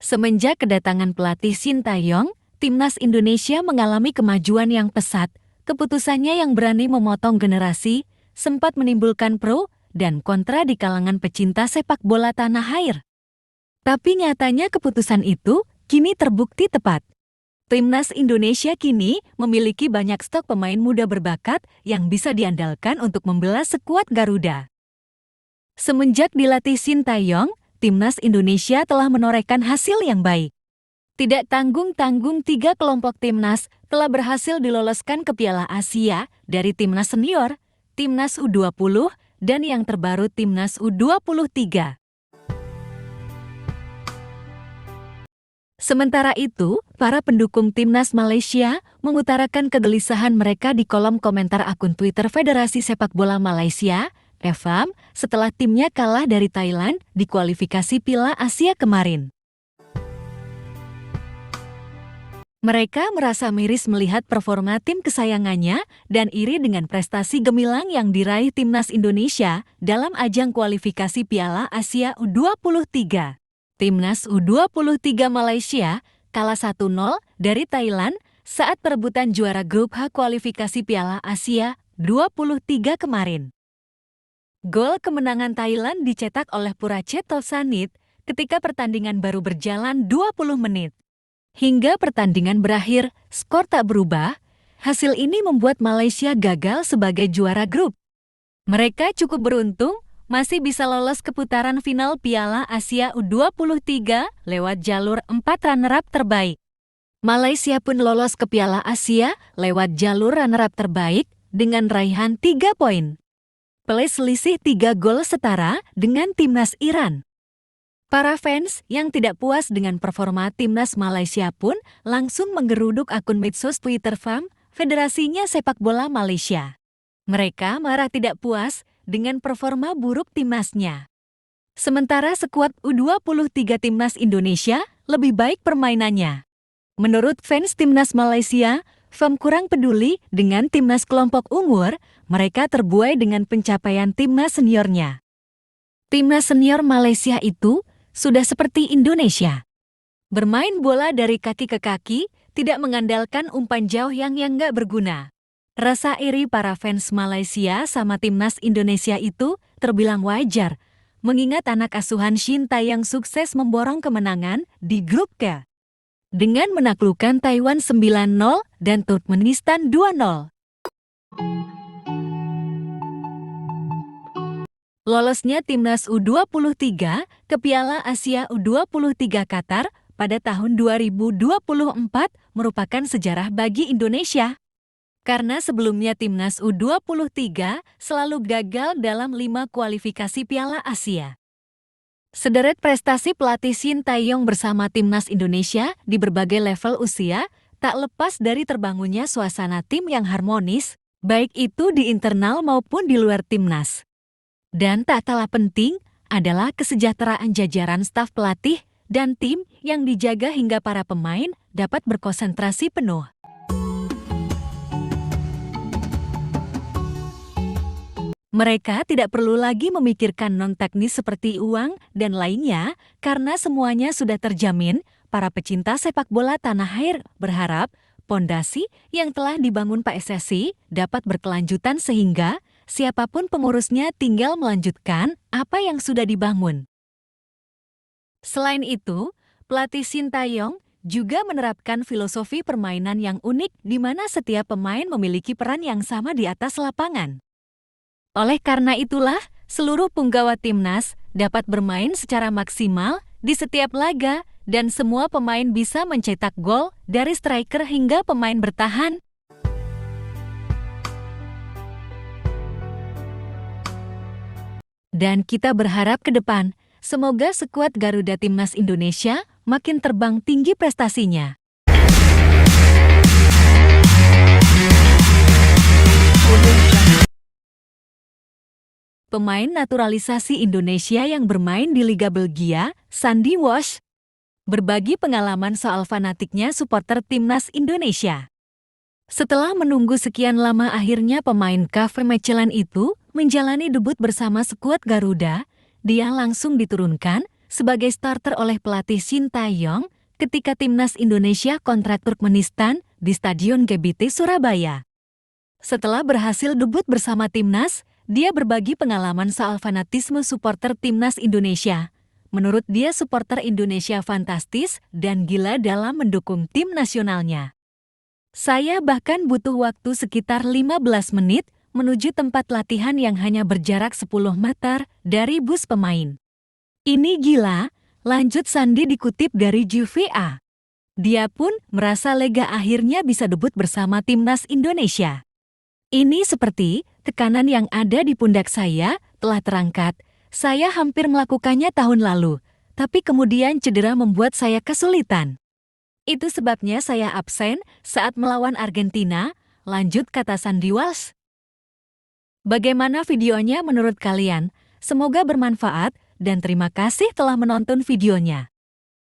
Semenjak kedatangan pelatih Shin Tae-yong, timnas Indonesia mengalami kemajuan yang pesat. Keputusannya yang berani memotong generasi sempat menimbulkan pro dan kontra di kalangan pecinta sepak bola tanah air. Tapi nyatanya keputusan itu kini terbukti tepat. Timnas Indonesia kini memiliki banyak stok pemain muda berbakat yang bisa diandalkan untuk membela skuad Garuda. Semenjak dilatih Shin Tae-yong, timnas Indonesia telah menorehkan hasil yang baik. Tidak tanggung-tanggung 3 kelompok timnas telah berhasil diloloskan ke Piala Asia dari timnas senior, timnas U20, dan yang terbaru timnas U23. Sementara itu, para pendukung timnas Malaysia mengutarakan kegelisahan mereka di kolom komentar akun Twitter Federasi Sepak Bola Malaysia, FAM, setelah timnya kalah dari Thailand di kualifikasi Piala Asia kemarin. Mereka merasa miris melihat performa tim kesayangannya dan iri dengan prestasi gemilang yang diraih timnas Indonesia dalam ajang kualifikasi Piala Asia U23. Timnas U23 Malaysia kalah 1-0 dari Thailand saat perebutan juara grup H kualifikasi Piala Asia 23 kemarin. Gol kemenangan Thailand dicetak oleh Purachet Tosanit ketika pertandingan baru berjalan 20 menit. Hingga pertandingan berakhir, skor tak berubah. Hasil ini membuat Malaysia gagal sebagai juara grup. Mereka cukup beruntung masih bisa lolos ke putaran final Piala Asia U23 lewat jalur 4 runner-up terbaik. Malaysia pun lolos ke Piala Asia lewat jalur runner-up terbaik dengan raihan 3 poin. Plus selisih 3 gol setara dengan timnas Iran. Para fans yang tidak puas dengan performa timnas Malaysia pun langsung menggeruduk akun medsos Twitter FAM, Federasinya Sepak Bola Malaysia. Mereka marah tidak puas dengan performa buruk timnasnya. Sementara skuad U23 timnas Indonesia lebih baik permainannya. Menurut fans timnas Malaysia, FAM kurang peduli dengan timnas kelompok umur, mereka terbuai dengan pencapaian timnas seniornya. Timnas senior Malaysia itu sudah seperti Indonesia. Bermain bola dari kaki ke kaki, tidak mengandalkan umpan jauh yang nggak berguna. Rasa iri para fans Malaysia sama timnas Indonesia itu terbilang wajar, mengingat anak asuhan Shin Tae-yong sukses memborong kemenangan di grup K. Dengan menaklukkan Taiwan 9-0 dan Turkmenistan 2-0. Lolosnya timnas U23 ke Piala Asia U23 Qatar pada tahun 2024 merupakan sejarah bagi Indonesia. Karena sebelumnya timnas U23 selalu gagal dalam 5 kualifikasi Piala Asia. Sederet prestasi pelatih Shin Tae-yong bersama timnas Indonesia di berbagai level usia tak lepas dari terbangunnya suasana tim yang harmonis, baik itu di internal maupun di luar timnas. Dan tak kalah penting adalah kesejahteraan jajaran staf pelatih dan tim yang dijaga hingga para pemain dapat berkonsentrasi penuh. Mereka tidak perlu lagi memikirkan non-teknis seperti uang dan lainnya karena semuanya sudah terjamin. Para pecinta sepak bola tanah air berharap pondasi yang telah dibangun PSSI dapat berkelanjutan sehingga siapapun pengurusnya tinggal melanjutkan apa yang sudah dibangun. Selain itu, pelatih Shin Tae-yong juga menerapkan filosofi permainan yang unik di mana setiap pemain memiliki peran yang sama di atas lapangan. Oleh karena itulah, seluruh punggawa timnas dapat bermain secara maksimal di setiap laga dan semua pemain bisa mencetak gol dari striker hingga pemain bertahan. Dan kita berharap ke depan, semoga skuad Garuda Timnas Indonesia makin terbang tinggi prestasinya. Pemain naturalisasi Indonesia yang bermain di Liga Belgia, Sandy Walsh, berbagi pengalaman soal fanatiknya supporter Timnas Indonesia. Setelah menunggu sekian lama akhirnya pemain KV Mechelen itu menjalani debut bersama skuad Garuda, dia langsung diturunkan sebagai starter oleh pelatih Shin Tae-yong ketika timnas Indonesia kontra Turkmenistan di Stadion GBT Surabaya. Setelah berhasil debut bersama timnas, dia berbagi pengalaman soal fanatisme supporter timnas Indonesia. Menurut dia, supporter Indonesia fantastis dan gila dalam mendukung tim nasionalnya. Saya bahkan butuh waktu sekitar 15 menit menuju tempat latihan yang hanya berjarak 10 meter dari bus pemain. Ini gila, lanjut Sandi dikutip dari JVA. Dia pun merasa lega akhirnya bisa debut bersama timnas Indonesia. Ini seperti tekanan yang ada di pundak saya telah terangkat. Saya hampir melakukannya tahun lalu, tapi kemudian cedera membuat saya kesulitan. Itu sebabnya saya absen saat melawan Argentina, lanjut kata Sandy Walsh. Bagaimana videonya menurut kalian? Semoga bermanfaat dan terima kasih telah menonton videonya.